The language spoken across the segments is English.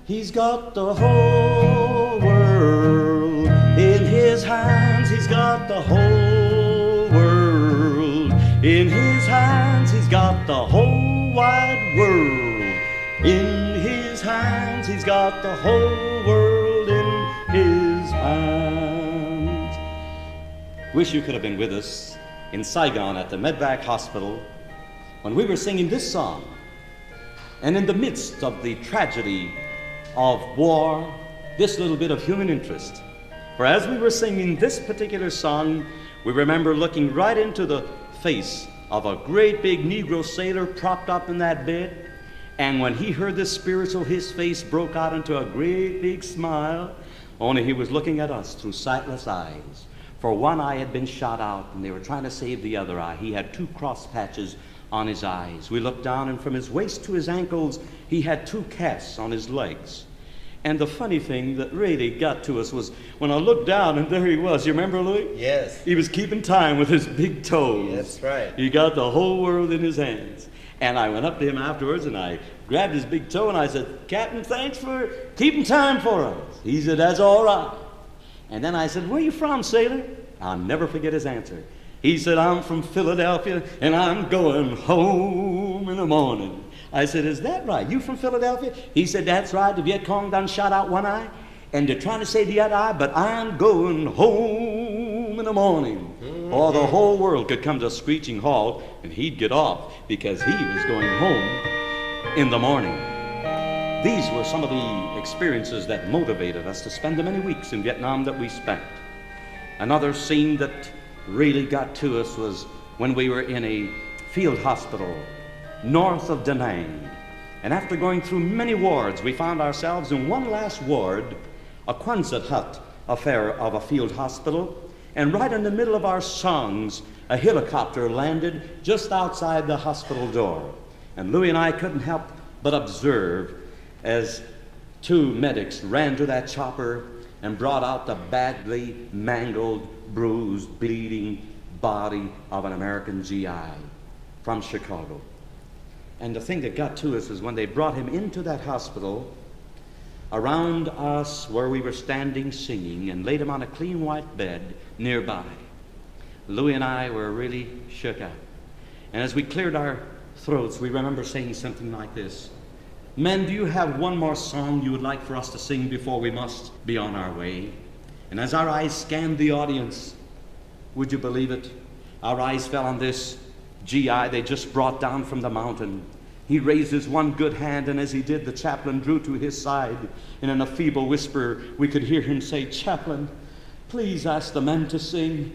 He's got the whole world in his hands. He's got the whole world in his hands. He's got the whole wide world in his hands. He's got the whole world in his hands. Wish you could have been with us in Saigon at the Medvac Hospital when we were singing this song. And in the midst of the tragedy of war, this little bit of human interest. For as we were singing this particular song, we remember looking right into the face of a great big Negro sailor propped up in that bed. And when he heard this spiritual, his face broke out into a great big smile, only he was looking at us through sightless eyes. For one eye had been shot out, and they were trying to save the other eye. He had 2 cross patches on his eyes. We looked down, and from his waist to his ankles, he had 2 casts on his legs. And the funny thing that really got to us was when I looked down, and there he was. You remember, Louie? Yes. He was keeping time with his big toes. That's right. He got the whole world in his hands. And I went up to him afterwards, and I grabbed his big toe, and I said, "Captain, thanks for keeping time for us." He said, "That's all right." And then I said, "Where you from, sailor?" I'll never forget his answer. He said, "I'm from Philadelphia, and I'm going home in the morning." I said, "Is that right? You from Philadelphia?" He said, "That's right. The Viet Cong done shot out one eye, and they're trying to save the other eye, but I'm going home in the morning." Or the whole world could come to a screeching halt, and he'd get off because he was going home in the morning. These were some of the experiences that motivated us to spend the many weeks in Vietnam that we spent. Another scene that really got to us was when we were in a field hospital north of Da Nang. And after going through many wards, we found ourselves in one last ward, a Quonset hut affair of a field hospital. And right in the middle of our songs, a helicopter landed just outside the hospital door. And Louie and I couldn't help but observe as 2 medics ran to that chopper and brought out the badly mangled, bruised, bleeding body of an American GI from Chicago. And the thing that got to us is when they brought him into that hospital, around us where we were standing singing, and laid him on a clean white bed nearby, Louie and I were really shook up. And as we cleared our throats, we remember saying something like this: "Men, do you have one more song you would like for us to sing before we must be on our way?" And as our eyes scanned the audience, would you believe it? Our eyes fell on this GI they just brought down from the mountain. He raised his one good hand, and as he did, the chaplain drew to his side, and in a feeble whisper, we could hear him say, "Chaplain, please ask the men to sing,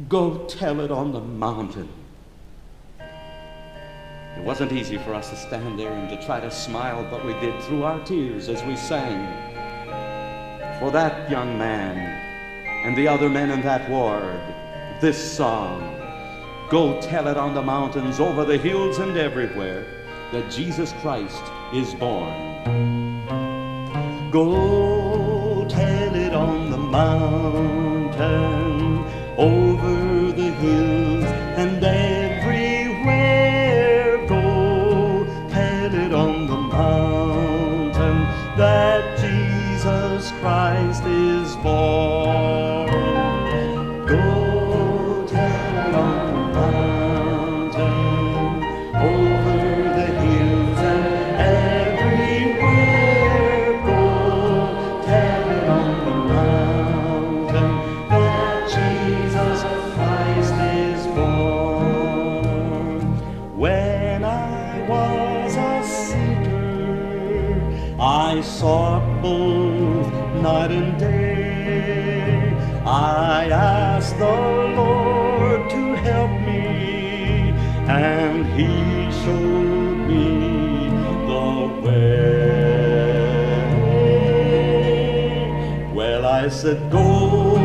'Go Tell It on the Mountain.'" It wasn't easy for us to stand there and to try to smile, but we did through our tears as we sang. For that young man and the other men in that ward, this song, "Go tell it on the mountains, over the hills and everywhere, that Jesus Christ is born." Go tell it on the mountain, over the hills and everywhere. Go tell it on the mountain, that Jesus Christ is born. Go tell it on the mountain, over the hills and everywhere. Go tell it on the mountain, that Jesus Christ is born. When I was a seeker, I sought both night and day. I asked the Lord to help me, and He showed me the way. Well, I said, "Go